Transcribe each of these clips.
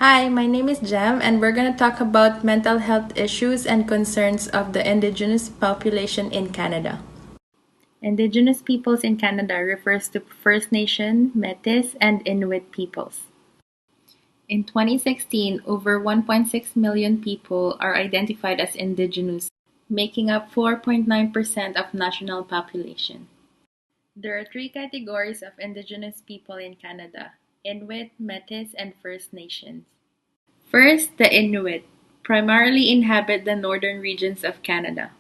Hi, my name is Jem, and we're going to talk about mental health issues and concerns of the Indigenous population in Canada. Indigenous peoples in Canada refers to First Nation, Métis, and Inuit peoples. In 2016, over 1.6 million people are identified as Indigenous, making up 4.9% of national population. There are three categories of Indigenous people in Canada: Inuit, Métis, and First Nations. First, the Inuit primarily inhabit the northern regions of Canada.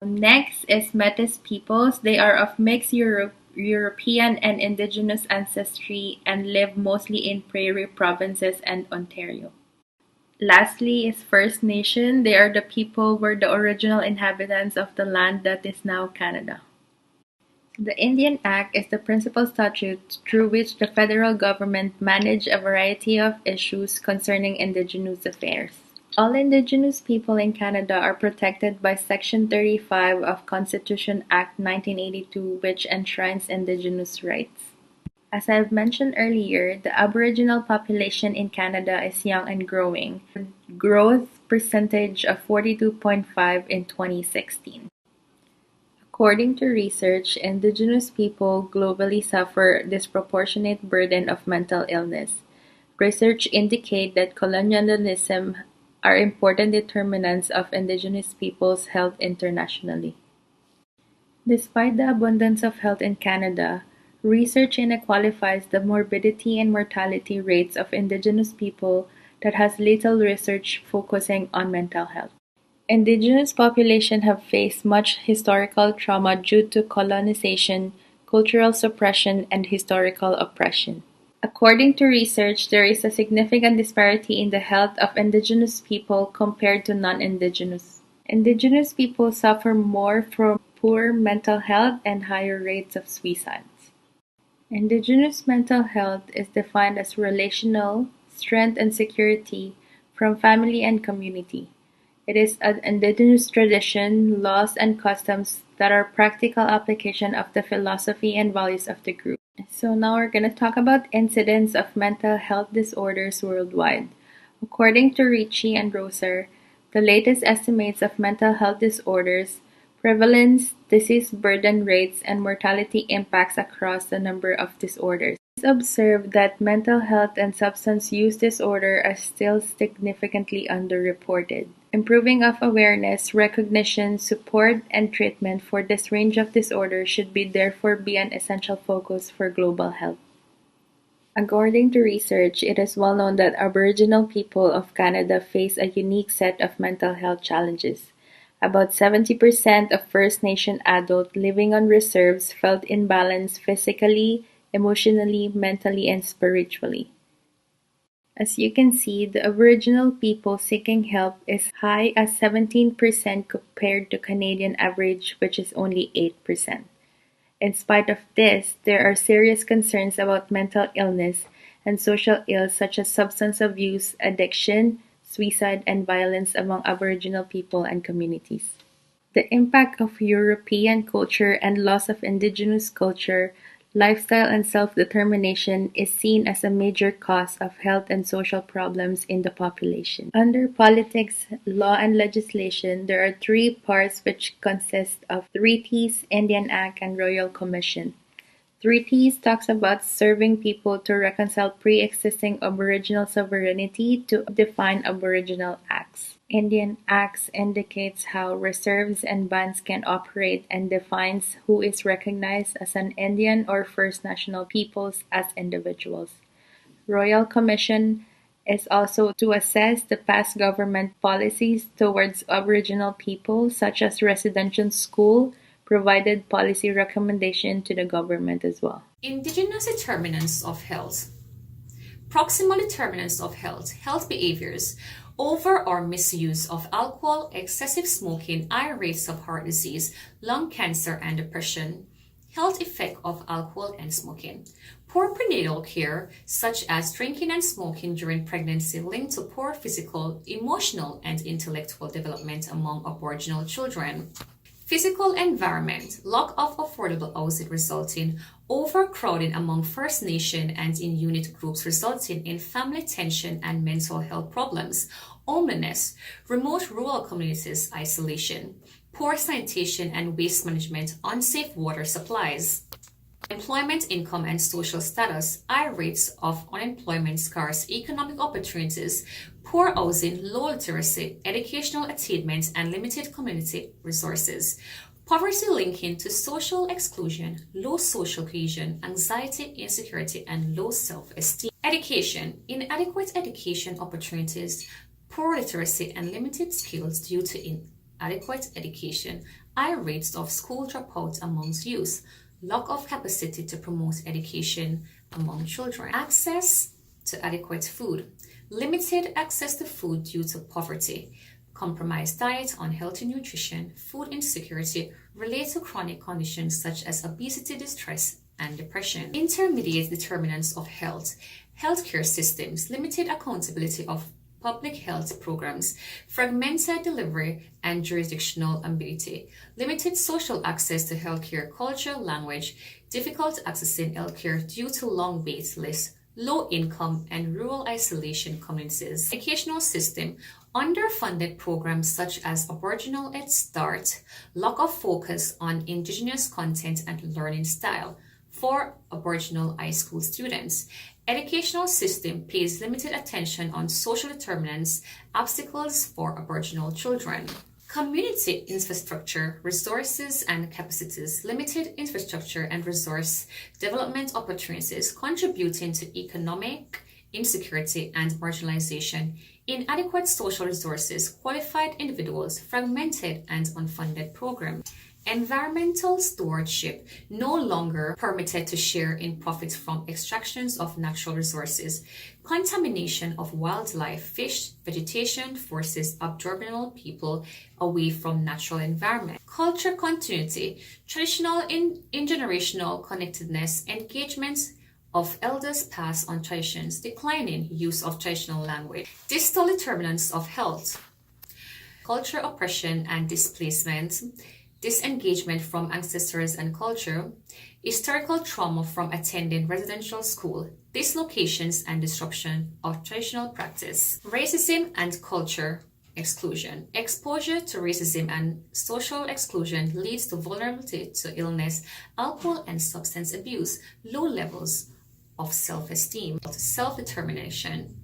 Next is Métis peoples. They are of mixed European and Indigenous ancestry and live mostly in prairie provinces and Ontario. Lastly is First Nation. They are the people were the original inhabitants of the land that is now Canada. The Indian Act is the principal statute through which the federal government manage a variety of issues concerning Indigenous affairs. All Indigenous people in Canada are protected by Section 35 of Constitution Act 1982, which enshrines Indigenous rights. As I've mentioned earlier, the Aboriginal population in Canada is young and growing, with a growth percentage of 42.5 in 2016. According to research, Indigenous people globally suffer a disproportionate burden of mental illness. Research indicate that colonialism are important determinants of Indigenous people's health internationally. Despite the abundance of health in Canada, research inequalifies the morbidity and mortality rates of Indigenous people that has little research focusing on mental health. Indigenous population have faced much historical trauma due to colonization, cultural suppression, and historical oppression. According to research, there is a significant disparity in the health of Indigenous people compared to non-Indigenous. Indigenous people suffer more from poor mental health and higher rates of suicides. Indigenous mental health is defined as relational, strength and security from family and community. It is an indigenous tradition, laws, and customs that are practical application of the philosophy and values of the group. So now we're going to talk about incidence of mental health disorders worldwide. According to Ricci and Rosser, the latest estimates of mental health disorders, prevalence, disease burden rates, and mortality impacts across the number of disorders. It's observed that mental health and substance use disorder are still significantly underreported. Improving of awareness, recognition, support, and treatment for this range of disorders should therefore be an essential focus for global health. According to research, it is well known that Aboriginal people of Canada face a unique set of mental health challenges. About 70% of First Nation adults living on reserves felt imbalanced physically, emotionally, mentally, and spiritually. As you can see, the Aboriginal people seeking help is high as 17% compared to Canadian average, which is only 8%. In spite of this, there are serious concerns about mental illness and social ills such as substance abuse, addiction, suicide, and violence among Aboriginal people and communities. The impact of European culture and loss of Indigenous culture, lifestyle, and self-determination is seen as a major cause of health and social problems in the population. Under politics, law, and legislation, there are three parts which consist of treaties, Indian Act, and Royal Commission. Treaties talks about serving people to reconcile pre-existing Aboriginal sovereignty to define Aboriginal acts. Indian Acts indicates how reserves and bands can operate and defines who is recognized as an Indian or First National peoples as individuals. Royal Commission is also to assess the past government policies towards Aboriginal people, such as residential school, provided policy recommendation to the government as well. Indigenous determinants of health. Proximal determinants of health behaviors, over or misuse of alcohol, excessive smoking, higher rates of heart disease, lung cancer, and depression. Health effect of alcohol and smoking. Poor prenatal care, such as drinking and smoking during pregnancy, linked to poor physical, emotional, and intellectual development among Aboriginal children. Physical environment, lack of affordable housing resulting overcrowding among First Nation and in unit groups resulting in family tension and mental health problems, homelessness, remote rural communities isolation, poor sanitation and waste management, unsafe water supplies. Employment, income, and social status, high rates of unemployment, scarce economic opportunities, poor housing, low literacy, educational attainment, and limited community resources. Poverty linking to social exclusion, low social cohesion, anxiety, insecurity, and low self-esteem. Education, inadequate education opportunities, poor literacy, and limited skills due to inadequate education, high rates of school dropouts amongst youth, lack of capacity to promote education among children, access to adequate food, limited access to food due to poverty, compromised diet, unhealthy nutrition, food insecurity relate to chronic conditions such as obesity, distress, and depression. Intermediate determinants of health, healthcare systems, limited accountability of public health programs, fragmented delivery and jurisdictional ambiguity, limited social access to healthcare, culture, language, difficult accessing healthcare due to long wait lists, low income and rural isolation communities. Educational system, underfunded programs such as Aboriginal Head Start, lack of focus on Indigenous content and learning style for Aboriginal high school students. Educational system pays limited attention on social determinants, obstacles for Aboriginal children. Community infrastructure, resources and capacities, limited infrastructure and resource development opportunities contributing to economic insecurity and marginalization, inadequate social resources, qualified individuals, fragmented and unfunded programs. Environmental stewardship, no longer permitted to share in profits from extractions of natural resources, contamination of wildlife, fish, vegetation forces aboriginal people away from natural environment. Culture continuity, traditional intergenerational connectedness, engagement of elders pass on traditions, declining use of traditional language. Distal determinants of health, culture oppression and displacement, disengagement from ancestors and culture, historical trauma from attending residential school, dislocations and disruption of traditional practice, racism and culture exclusion. Exposure to racism and social exclusion leads to vulnerability to illness, alcohol and substance abuse, low levels of self-esteem, self-determination,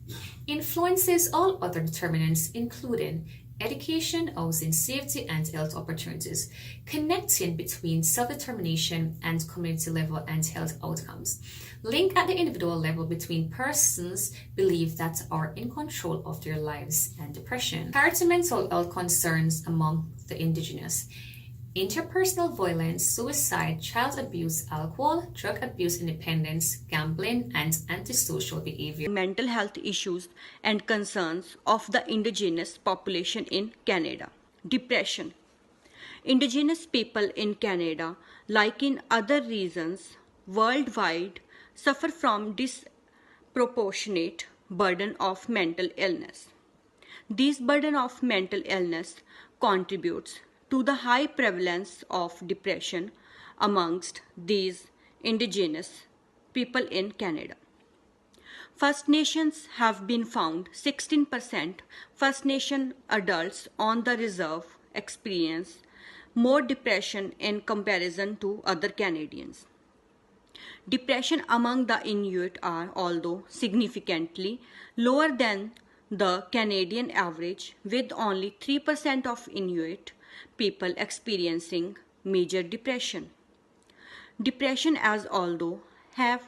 influences all other determinants including education, housing, safety, and health opportunities, connecting between self-determination and community level and health outcomes. Link at the individual level between persons believe that are in control of their lives and depression. Parity mental health concerns among the Indigenous. Interpersonal violence, suicide, child abuse, alcohol, drug abuse, independence, gambling, and antisocial behavior. Mental health issues and concerns of the Indigenous population in Canada. Depression. Indigenous people in Canada, like in other regions worldwide, suffer from disproportionate burden of mental illness. This burden of mental illness contributes to the high prevalence of depression amongst these Indigenous people in Canada. First Nations have been found 16% First Nation adults on the reserve experience more depression in comparison to other Canadians. Depression among the Inuit are although significantly lower than the Canadian average, with only 3% of Inuit people experiencing major depression. Depression as although have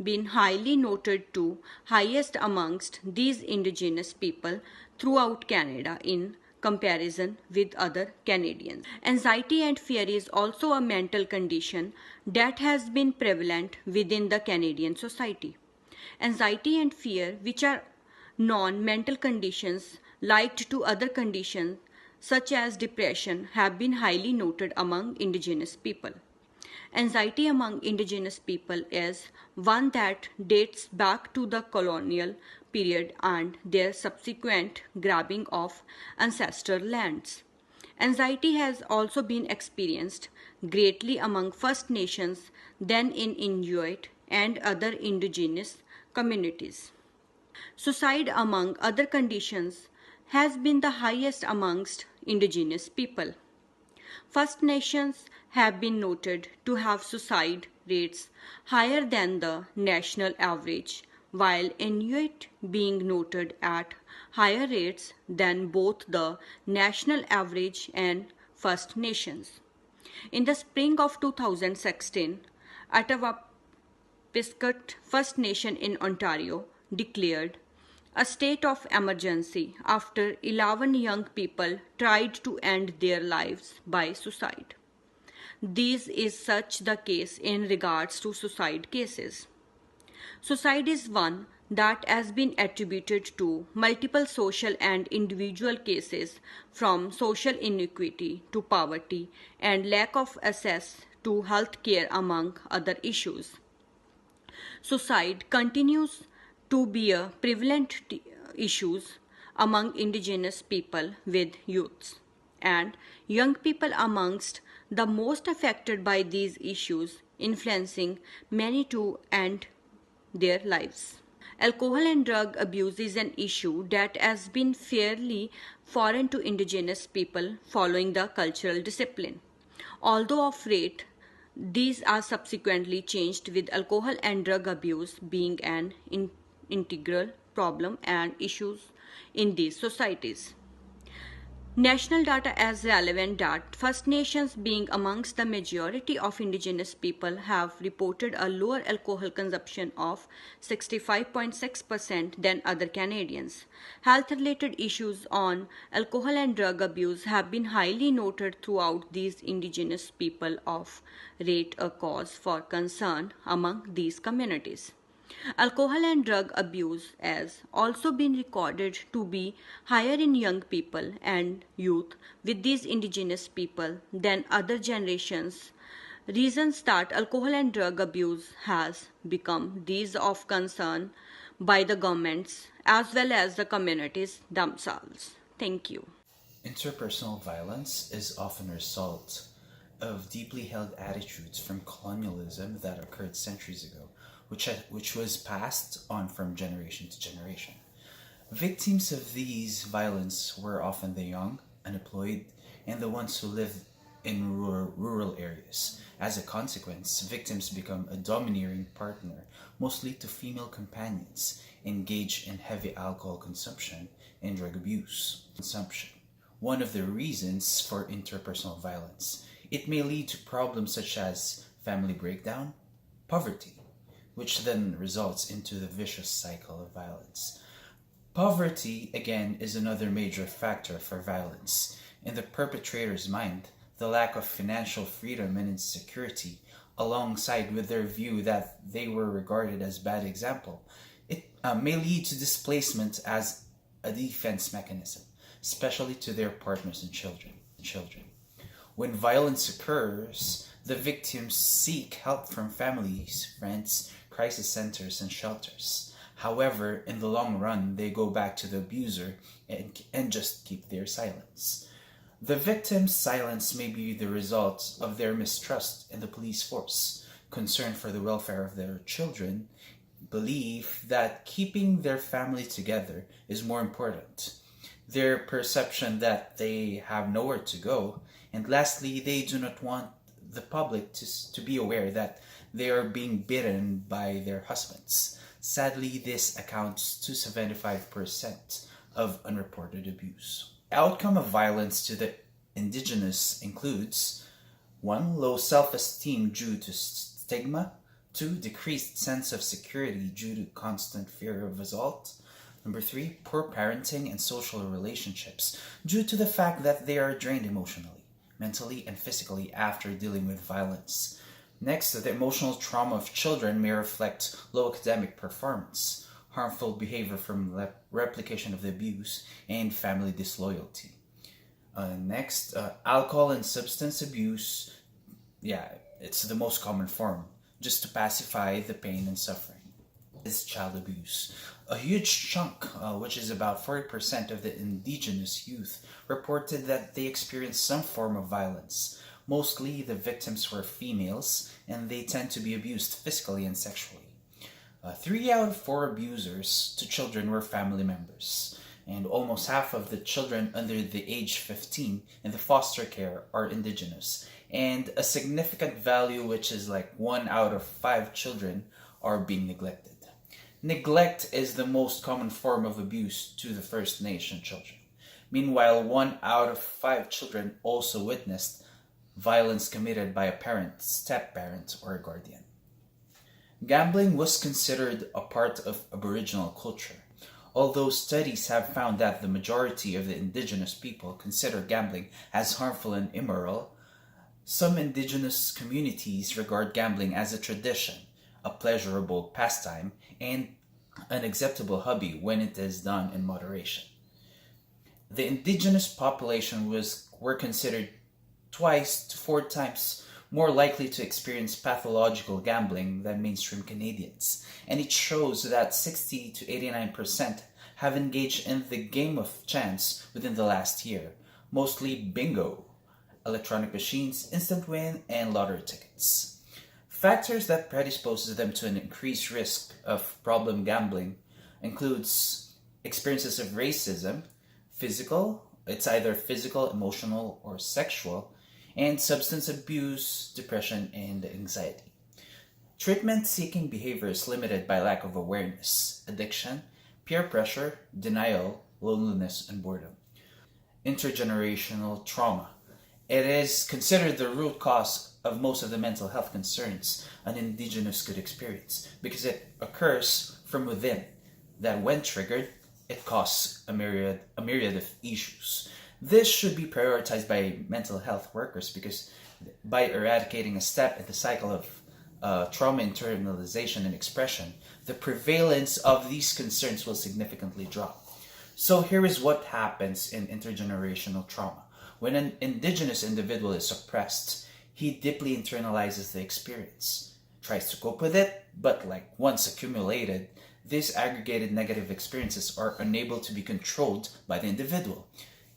been highly noted to highest amongst these Indigenous people throughout Canada in comparison with other Canadians. Anxiety and fear is also a mental condition that has been prevalent within the Canadian society. Anxiety and fear, which are non-mental conditions like to other conditions such as depression, have been highly noted among Indigenous people. Anxiety among Indigenous people is one that dates back to the colonial period and their subsequent grabbing of ancestral lands. Anxiety has also been experienced greatly among First Nations, then in Inuit and other indigenous communities. Suicide, among other conditions, has been the highest amongst indigenous people. First Nations have been noted to have suicide rates higher than the national average, while Inuit being noted at higher rates than both the national average and First Nations. In the spring of 2016, Piscut First Nation in Ontario declared a state of emergency after 11 young people tried to end their lives by suicide. This is such the case in regards to suicide cases. Suicide is one that has been attributed to multiple social and individual cases, from social inequity to poverty and lack of access to health care, among other issues. Suicide continues to be a prevalent issue among indigenous people with youths, and young people amongst the most affected by these issues, influencing many to end their lives. Alcohol and drug abuse is an issue that has been fairly foreign to indigenous people following the cultural discipline. Although of late, these are subsequently changed, with alcohol and drug abuse being an integral problem and issues in these societies. National data as relevant that First Nations, being amongst the majority of indigenous people, have reported a lower alcohol consumption of 65.6% than other Canadians. Health related issues on alcohol and drug abuse have been highly noted throughout these indigenous people, of rate a cause for concern among these communities. Alcohol and drug abuse has also been recorded to be higher in young people and youth with these indigenous people than other generations. Reasons that alcohol and drug abuse has become these of concern by the governments as well as the communities themselves. Thank you. Interpersonal violence is often a result of deeply held attitudes from colonialism that occurred centuries ago, which was passed on from generation to generation. Victims of these violence were often the young, unemployed, and the ones who lived in rural areas. As a consequence, victims become a domineering partner, mostly to female companions, engaged in heavy alcohol consumption and drug abuse. One of the reasons for interpersonal violence. It may lead to problems such as family breakdown, poverty, which then results into the vicious cycle of violence. Poverty, again, is another major factor for violence. In the perpetrator's mind, the lack of financial freedom and insecurity, alongside with their view that they were regarded as bad example, it may lead to displacement as a defense mechanism, especially to their partners and children. When violence occurs, the victims seek help from families, friends, crisis centers, and shelters. However, in the long run, they go back to the abuser and just keep their silence. The victim's silence may be the result of their mistrust in the police force, concern for the welfare of their children, belief that keeping their family together is more important, their perception that they have nowhere to go, and lastly, they do not want the public to be aware that they are being beaten by their husbands. Sadly, this accounts to 75% of unreported abuse. Outcome of violence to the Indigenous includes 1. Low self-esteem due to stigma. 2. Decreased sense of security due to constant fear of assault. Number 3. Poor parenting and social relationships due to the fact that they are drained emotionally, mentally, and physically after dealing with violence. Next, the emotional trauma of children may reflect low academic performance, harmful behavior from replication of the abuse, and family disloyalty. Next, alcohol and substance abuse. Yeah, it's the most common form, just to pacify the pain and suffering. is child abuse. A huge chunk, which is about 40% of the indigenous youth, reported that they experienced some form of violence. Mostly the victims were females, and they tend to be abused physically and sexually. 3 out of 4 abusers to children were family members, and almost half of the children under the age 15 in the foster care are indigenous. And a significant value, which is like 1 out of 5 children, are being neglected. Neglect is the most common form of abuse to the First Nation children. Meanwhile, 1 out of 5 children also witnessed violence committed by a parent, step-parent, or a guardian. Gambling was considered a part of Aboriginal culture, although studies have found that the majority of the indigenous people consider gambling as harmful and immoral. Some indigenous communities regard gambling as a tradition, a pleasurable pastime, and an acceptable hobby when it is done in moderation. The indigenous population were considered twice to 4 times more likely to experience pathological gambling than mainstream Canadians, and it shows that 60 to 89% have engaged in the game of chance within the last year, mostly bingo, electronic machines, instant win, and lottery tickets. Factors that predisposes them to an increased risk of problem gambling includes experiences of racism, it's either physical, emotional, or sexual, and substance abuse, depression, and anxiety. Treatment-seeking behavior is limited by lack of awareness, addiction, peer pressure, denial, loneliness, and boredom. Intergenerational trauma. It is considered the root cause of most of the mental health concerns an indigenous could experience because it occurs from within, that when triggered, it causes a myriad of issues. This should be prioritized by mental health workers because by eradicating a step in the cycle of trauma internalization and expression, the prevalence of these concerns will significantly drop. So here is what happens in intergenerational trauma. When an indigenous individual is oppressed, he deeply internalizes the experience, tries to cope with it, but once accumulated, these aggregated negative experiences are unable to be controlled by the individual.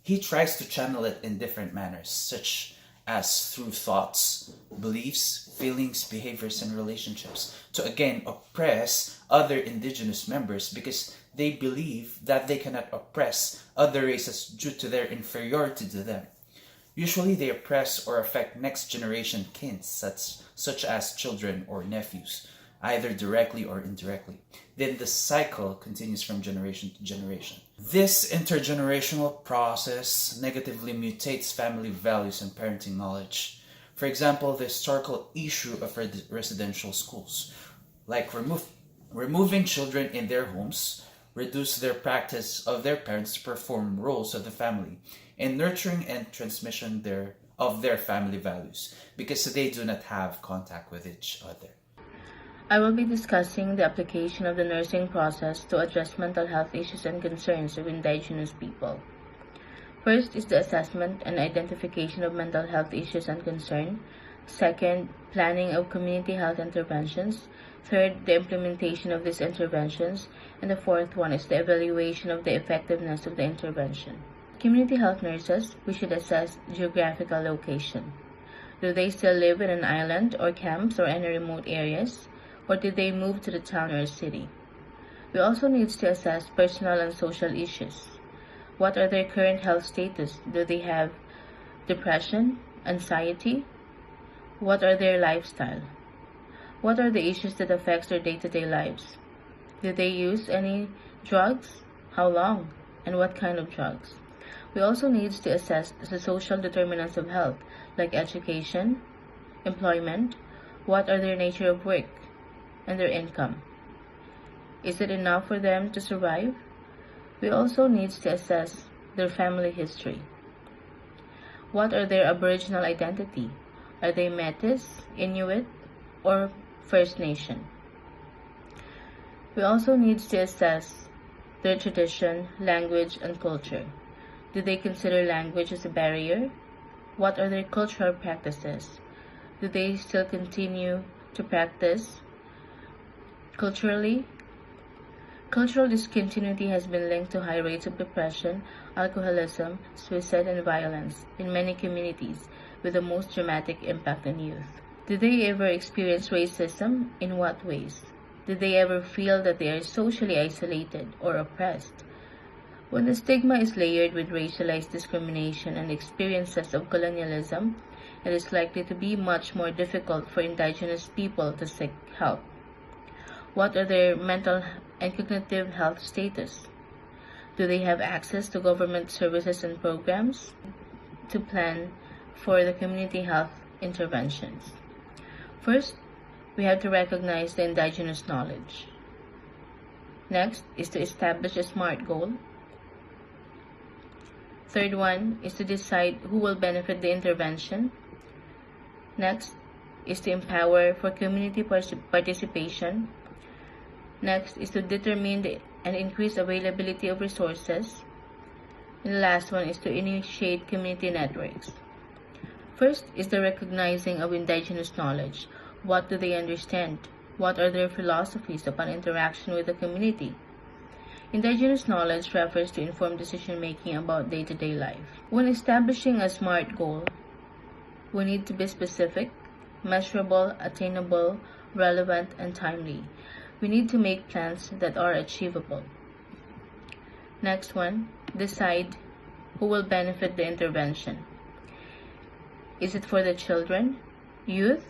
He tries to channel it in different manners, such as through thoughts, beliefs, feelings, behaviors, and relationships, to again oppress other indigenous members because they believe that they cannot oppress other races due to their inferiority to them. Usually they oppress or affect next generation kin, such as children or nephews, either directly or indirectly. Then the cycle continues from generation to generation. This intergenerational process negatively mutates family values and parenting knowledge. For example, the historical issue of residential schools, like removing children in their homes, reduce their practice of their parents to perform roles of the family, and nurturing and transmission of their family values, because they do not have contact with each other. I will be discussing the application of the nursing process to address mental health issues and concerns of Indigenous people. First is the assessment and identification of mental health issues and concern. Second, planning of community health interventions. Third, the implementation of these interventions. And the fourth one is the evaluation of the effectiveness of the intervention. Community health nurses, we should assess geographical location. Do they still live in an island or camps or any remote areas? Or did they move to the town or city? We also need to assess personal and social issues. What are their current health status? Do they have depression, anxiety? What are their lifestyle? What are the issues that affects their day-to-day lives? Do they use any drugs? How long? And what kind of drugs? We also need to assess the social determinants of health, like education, employment, what are their nature of work, and their income. Is it enough for them to survive? We also need to assess their family history. What are their Aboriginal identity? Are they Métis, Inuit, or First Nation? We also need to assess their tradition, language, and culture. Do they consider language as a barrier? What are their cultural practices? Do they still continue to practice culturally Cultural discontinuity has been linked to high rates of depression, alcoholism, suicide, and violence in many communities, with the most dramatic impact on youth. Did they ever experience racism? In what ways? Did they ever feel that they are socially isolated or oppressed? When the stigma is layered with racialized discrimination and experiences of colonialism, it is likely to be much more difficult for Indigenous people to seek help. What are their mental and cognitive health status? Do they have access to government services and programs to plan for the community health interventions? First, we have to recognize the indigenous knowledge. Next is to establish a SMART goal. Third one is to decide who will benefit the intervention. Next is to empower for community participation. Next is to determine and increase availability of resources. And the last one is to initiate community networks. First is the recognizing of indigenous knowledge. What do they understand? What are their philosophies upon interaction with the community? Indigenous knowledge refers to informed decision-making about day-to-day life. When establishing a SMART goal, we need to be specific, measurable, attainable, relevant, and timely. We need to make plans that are achievable. Next one, decide who will benefit the intervention. Is it for the children, youth,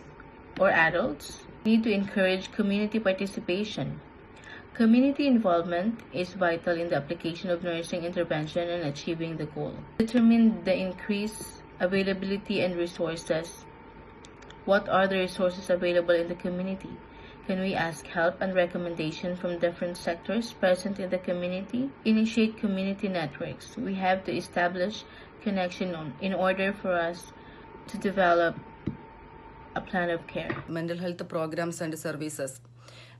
or adults? We need to encourage community participation. Community involvement is vital in the application of nursing intervention and achieving the goal. Determine the increased availability and resources. What are the resources available in the community? Can we ask help and recommendation from different sectors present in the community? Initiate community networks. We have to establish connection in order for us to develop a plan of care. Mental health programs and services.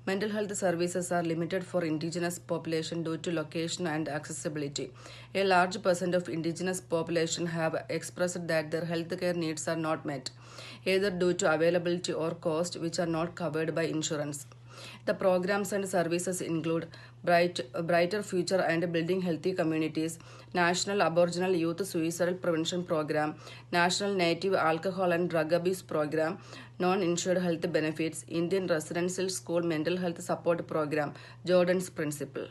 Mental health services are limited for Indigenous population due to location and accessibility. A large percent of Indigenous population have expressed that their healthcare needs are not met, either due to availability or cost, which are not covered by insurance. The programs and services include Brighter Future and Building Healthy Communities, National Aboriginal Youth Suicide Prevention Program, National Native Alcohol and Drug Abuse Program, Non-Insured Health Benefits, Indian Residential School Mental Health Support Program, Jordan's Principle.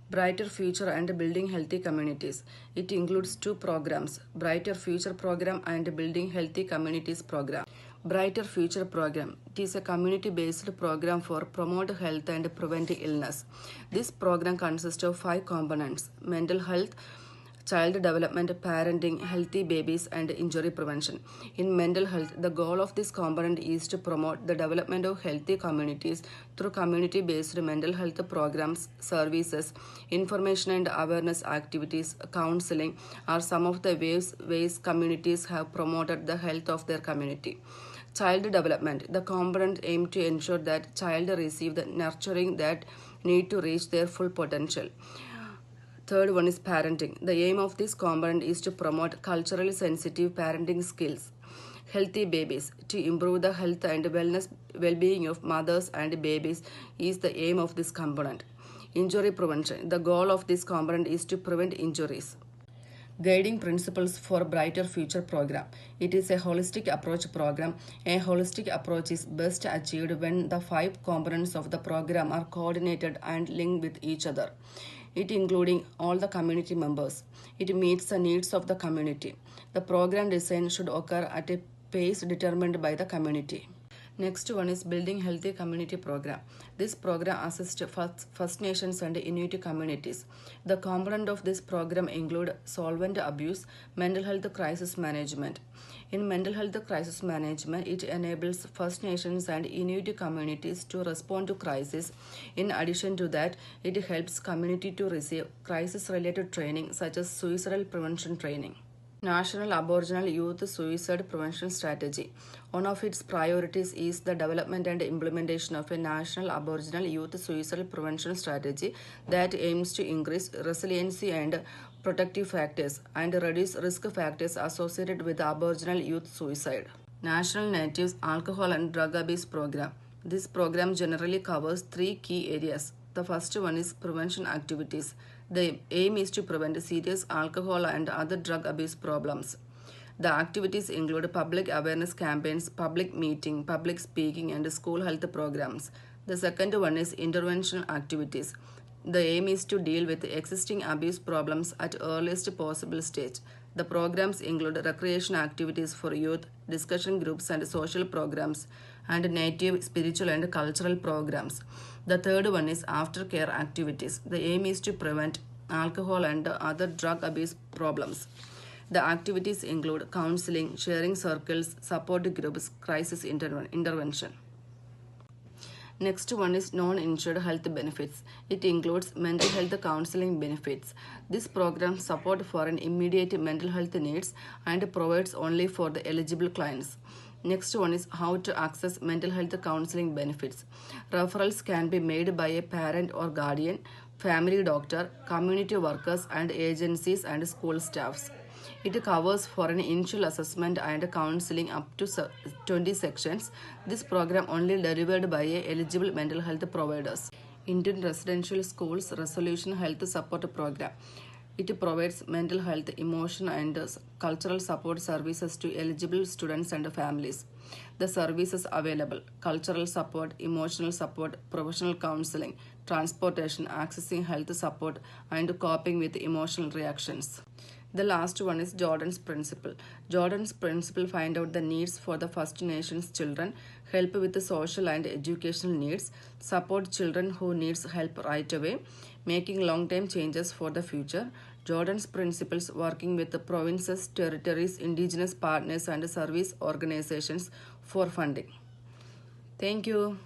Brighter Future and Building Healthy Communities. It includes two programs, Brighter Future Program and Building Healthy Communities Program. Brighter Future Program. It is a community-based program for promote health and prevent illness. This program consists of 5 components: mental health, child development, parenting, healthy babies, and injury prevention. In mental health, the goal of this component is to promote the development of healthy communities through community-based mental health programs, services, information and awareness activities, counseling are some of the ways communities have promoted the health of their community. Child development. The component aim to ensure that child receive the nurturing that need to reach their full potential. Third one is parenting. The aim of this component is to promote culturally sensitive parenting skills. Healthy babies. To improve the health and well-being of mothers and babies is the aim of this component. Injury prevention. The goal of this component is to prevent injuries. Guiding principles for Brighter Future program. It is a holistic approach program. A holistic approach is best achieved when the 5 components of the program are coordinated and linked with each other. It including all the community members. It meets the needs of the community. The program design should occur at a pace determined by the community. Next one is Building Healthy Community Program. This program assists First Nations and Inuit communities. The component of this program include solvent abuse, mental health crisis management. In mental health crisis management, it enables First Nations and Inuit communities to respond to crisis. In addition to that, it helps community to receive crisis-related training such as suicidal prevention training. National Aboriginal Youth Suicide Prevention Strategy. One of its priorities is the development and implementation of a national Aboriginal youth suicide prevention strategy that aims to increase resiliency and protective factors and reduce risk factors associated with Aboriginal youth suicide. National Natives Alcohol and Drug Abuse Program. This program generally covers 3 key areas: The first one is prevention activities. The aim is to prevent serious alcohol and other drug abuse problems. The activities include public awareness campaigns, public meeting, public speaking, and school health programs. The second one is intervention activities. The aim is to deal with existing abuse problems at earliest possible stage. The programs include recreation activities for youth, discussion groups and social programs, and native, spiritual, and cultural programs. The third one is aftercare activities. The aim is to prevent alcohol and other drug abuse problems. The activities include counseling, sharing circles, support groups, crisis intervention. Next one is non-insured health benefits. It includes mental health counseling benefits. This program supports for an immediate mental health needs and provides only for the eligible clients. Next one is how to access mental health counseling benefits. Referrals can be made by a parent or guardian, family doctor, community workers and agencies and school staffs. It covers for an initial assessment and counseling up to 20 sections. This program only delivered by eligible mental health providers. Indian Residential Schools Resolution Health Support Program. It provides mental health, emotion and cultural support services to eligible students and families. The services available: cultural support, emotional support, professional counseling, transportation, accessing health support, and coping with emotional reactions. The last one is Jordan's Principle. Jordan's Principle find out the needs for the First Nations children, help with the social and educational needs, support children who needs help right away, making long-term changes for the future. Jordan's Principles working with the provinces, territories, indigenous partners and service organizations for funding. Thank you.